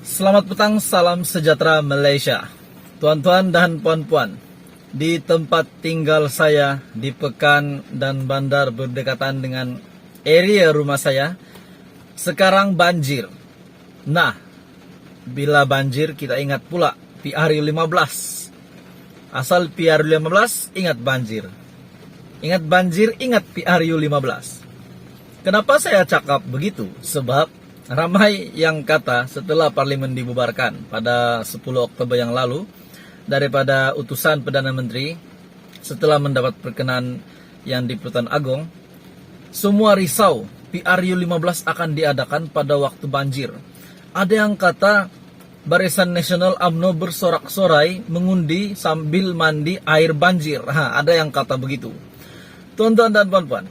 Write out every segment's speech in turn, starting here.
Selamat petang, salam sejahtera Malaysia. Tuan-tuan dan puan-puan, di tempat tinggal saya di Pekan dan Bandar berdekatan dengan area rumah saya, sekarang banjir. Nah, bila banjir kita ingat pula PRU15. Asal PRU15, ingat banjir. Ingat banjir, ingat PRU15. Kenapa saya cakap begitu? Sebab ramai yang kata setelah parlimen dibubarkan pada 10 Oktober yang lalu daripada utusan Perdana Menteri setelah mendapat perkenan yang di Pertuan Agong, semua risau PRU15 akan diadakan pada waktu banjir. Ada yang kata Barisan Nasional UMNO bersorak-sorai mengundi sambil mandi air banjir. Ada yang kata begitu. Tuan-tuan dan puan-puan,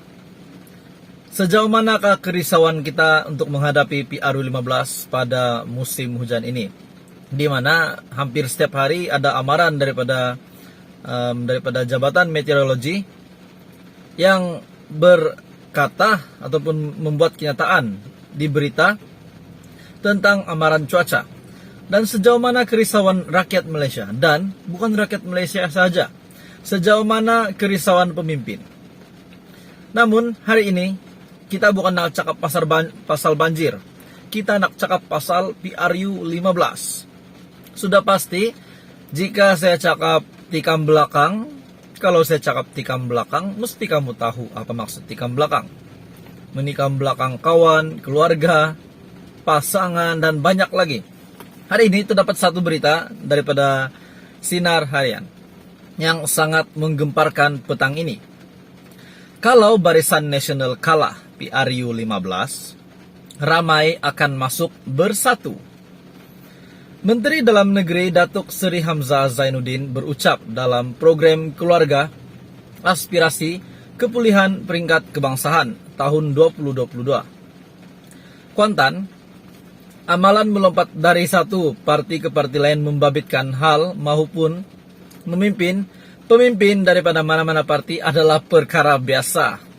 sejauh manakah kerisauan kita untuk menghadapi PRU15 pada musim hujan ini? Di mana hampir setiap hari ada amaran daripada Jabatan Meteorologi yang berkata ataupun membuat kenyataan di berita tentang amaran cuaca. Dan sejauh mana kerisauan rakyat Malaysia, dan bukan rakyat Malaysia saja, sejauh mana kerisauan pemimpin. Namun hari ini kita bukan nak cakap pasal banjir. Kita nak cakap pasal PRU15. Sudah pasti, jika saya cakap tikam belakang, kalau saya cakap tikam belakang, mesti kamu tahu apa maksud tikam belakang. Menikam belakang kawan, keluarga, pasangan, dan banyak lagi. Hari ini terdapat satu berita daripada Sinar Harian yang sangat menggemparkan petang ini. Kalau Barisan Nasional kalah PRU15, ramai akan masuk bersatu. Menteri Dalam Negeri Datuk Seri Hamzah Zainuddin berucap dalam program Keluarga Aspirasi Kepulihan Peringkat Kebangsaan tahun 2022. Kuantan, amalan melompat dari satu parti ke parti lain membabitkan hal maupun pemimpin daripada mana-mana parti adalah perkara biasa.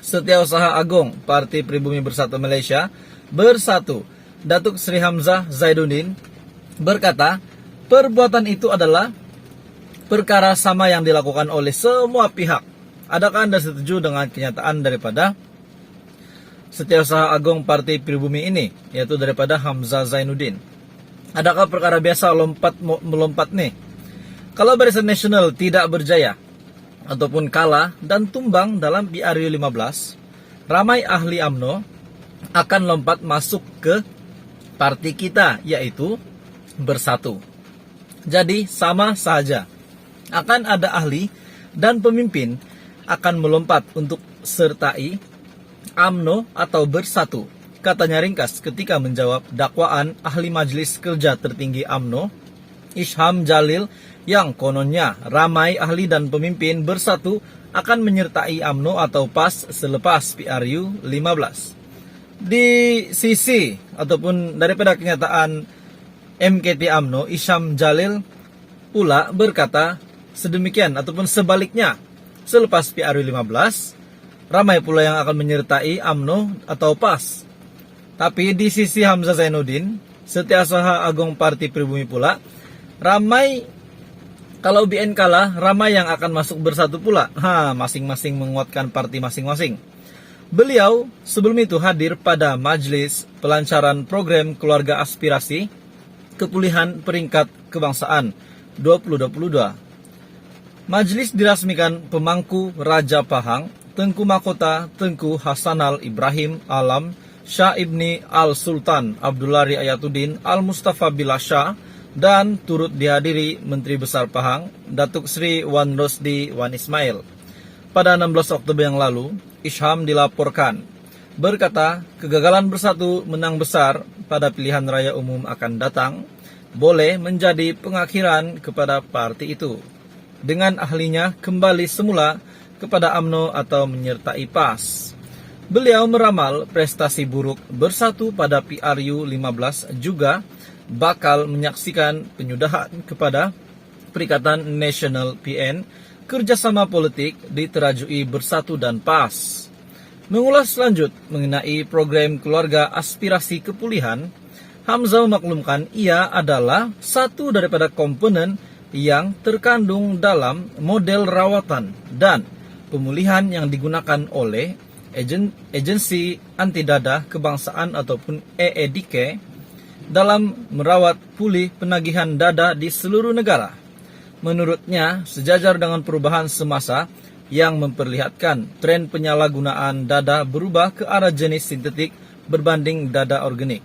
Setiausaha Agong Parti Pribumi Bersatu Malaysia bersatu, Datuk Seri Hamzah Zainuddin berkata, perbuatan itu adalah perkara sama yang dilakukan oleh semua pihak. Adakah anda setuju dengan kenyataan daripada Setiausaha Agong Parti Pribumi ini, yaitu daripada Hamzah Zainuddin? Adakah perkara biasa melompat nih? Kalau Barisan Nasional tidak berjaya ataupun kalah dan tumbang dalam PRU15, ramai ahli UMNO akan lompat masuk ke parti kita, yaitu Bersatu. Jadi sama saja. Akan ada ahli dan pemimpin akan melompat untuk sertai UMNO atau Bersatu, katanya ringkas ketika menjawab dakwaan ahli Majlis Kerja Tertinggi UMNO, Isham Jalil, yang kononnya ramai ahli dan pemimpin Bersatu akan menyertai UMNO atau PAS selepas PRU15. Di sisi ataupun daripada kenyataan MKT UMNO, Isham Jalil pula berkata sedemikian ataupun sebaliknya. Selepas PRU15, ramai pula yang akan menyertai UMNO atau PAS. Tapi di sisi Hamzah Zainuddin, Setiausaha Agong Parti Pribumi pula, ramai, kalau BN kalah, ramai yang akan masuk Bersatu pula. Masing-masing menguatkan parti masing-masing. Beliau sebelum itu hadir pada Majlis Pelancaran Program Keluarga Aspirasi Kepulihan Peringkat Kebangsaan 2022. Majlis dirasmikan pemangku Raja Pahang, Tengku Mahkota Tengku Hasanal Ibrahim Alam Shah Ibni Al-Sultan Abdullari Ayatuddin Al-Mustafa Billah Shah, dan turut dihadiri Menteri Besar Pahang, Datuk Seri Wan Rosdi Wan Ismail. Pada 16 Oktober yang lalu, Isham dilaporkan berkata kegagalan Bersatu menang besar pada pilihan raya umum akan datang boleh menjadi pengakhiran kepada parti itu, dengan ahlinya kembali semula kepada UMNO atau menyertai PAS. Beliau meramal prestasi buruk Bersatu pada PRU15 juga bakal menyaksikan penyudahan kepada Perikatan Nasional PN, kerjasama politik diterajui Bersatu dan PAS. Mengulas lanjut mengenai program Keluarga Aspirasi Kepulihan, Hamzah memaklumkan ia adalah satu daripada komponen yang terkandung dalam model rawatan dan pemulihan yang digunakan oleh Agensi Anti Dadah Kebangsaan ataupun EEDK dalam merawat pulih penagihan dada di seluruh negara. Menurutnya, sejajar dengan perubahan semasa yang memperlihatkan tren penyalahgunaan dada berubah ke arah jenis sintetik berbanding dada organik.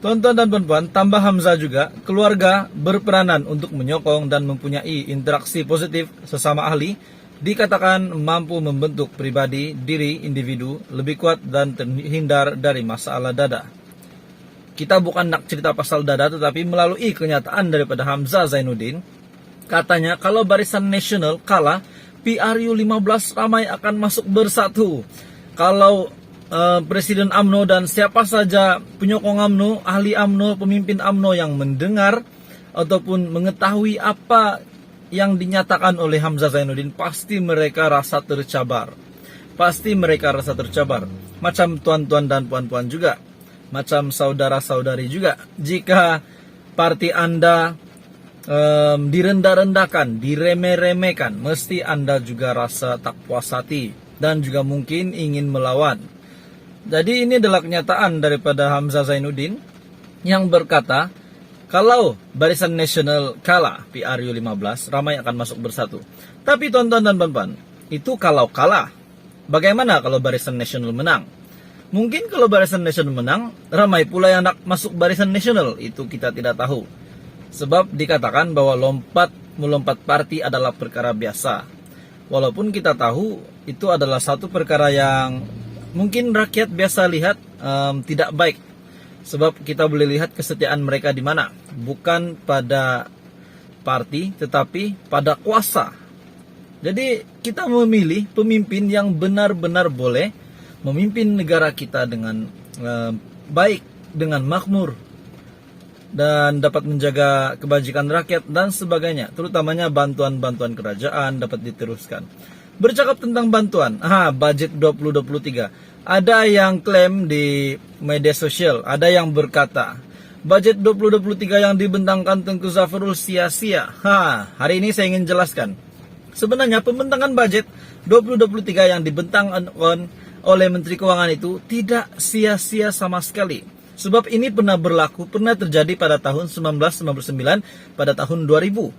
Tuan-tuan dan puan-puan, tambah Hamzah juga, keluarga berperanan untuk menyokong dan mempunyai interaksi positif sesama ahli, dikatakan mampu membentuk pribadi diri individu lebih kuat dan terhindar dari masalah dada. Kita bukan nak cerita pasal dada, tetapi melalui kenyataan daripada Hamzah Zainuddin, katanya kalau Barisan Nasional kalah, PRU 15 ramai akan masuk bersatu. Kalau Presiden UMNO dan siapa saja penyokong UMNO, ahli UMNO, pemimpin UMNO yang mendengar ataupun mengetahui apa yang dinyatakan oleh Hamzah Zainuddin, pasti mereka rasa tercabar. Pasti mereka rasa tercabar. Macam tuan-tuan dan puan-puan juga. Macam saudara-saudari juga. Jika parti Anda direndah-rendahkan, diremeh-remehkan, mesti Anda juga rasa tak puas hati dan juga mungkin ingin melawan. Jadi ini adalah kenyataan daripada Hamzah Zainuddin yang berkata, kalau Barisan Nasional kalah PRU 15, ramai akan masuk bersatu. Tapi tuan-tuan dan puan-puan, itu kalau kalah. Bagaimana kalau Barisan Nasional menang? Mungkin kalau Barisan Nasional menang, ramai pula yang nak masuk Barisan Nasional. Itu kita tidak tahu. Sebab dikatakan bahwa melompat parti adalah perkara biasa. Walaupun kita tahu itu adalah satu perkara yang mungkin rakyat biasa lihat tidak baik. Sebab kita boleh lihat kesetiaan mereka di mana. Bukan pada parti, tetapi pada kuasa. Jadi kita memilih pemimpin yang benar-benar boleh memimpin negara kita dengan baik, dengan makmur, dan dapat menjaga kebajikan rakyat dan sebagainya. Terutamanya bantuan-bantuan kerajaan dapat diteruskan. Bercakap tentang bantuan, budget 2023. Ada yang klaim di media sosial, ada yang berkata, budget 2023 yang dibentangkan Tengku Zafrul sia-sia. Hari ini saya ingin jelaskan. Sebenarnya pembentangan budget 2023 yang dibentangkan oleh Menteri Keuangan itu tidak sia-sia sama sekali. Sebab ini pernah berlaku, pernah terjadi pada tahun 1999, pada tahun 2000.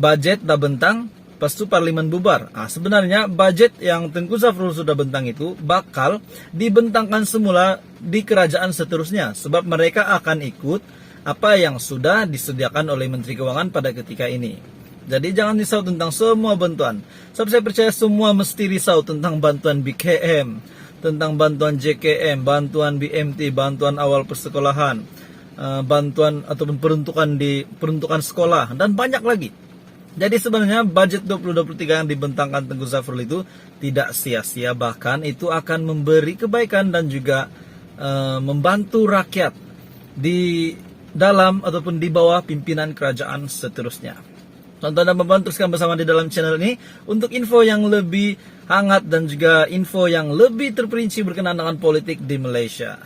Budget dah bentang, lepas itu Parlimen bubar. Sebenarnya budget yang Tengku Zafrul sudah bentang itu bakal dibentangkan semula di kerajaan seterusnya. Sebab mereka akan ikut apa yang sudah disediakan oleh Menteri Keuangan pada ketika ini. Jadi jangan risau tentang semua bantuan. Sebab saya percaya semua mesti risau tentang bantuan BKM, tentang bantuan JKM, bantuan BMT, bantuan awal persekolahan, bantuan ataupun peruntukan sekolah, dan banyak lagi. Jadi sebenarnya budget 2023 yang dibentangkan Tengku Zafrul itu tidak sia-sia, bahkan itu akan memberi kebaikan dan juga membantu rakyat di dalam ataupun di bawah pimpinan kerajaan seterusnya. Tonton dan teruskan bersama di dalam channel ini untuk info yang lebih hangat dan juga info yang lebih terperinci berkenaan dengan politik di Malaysia.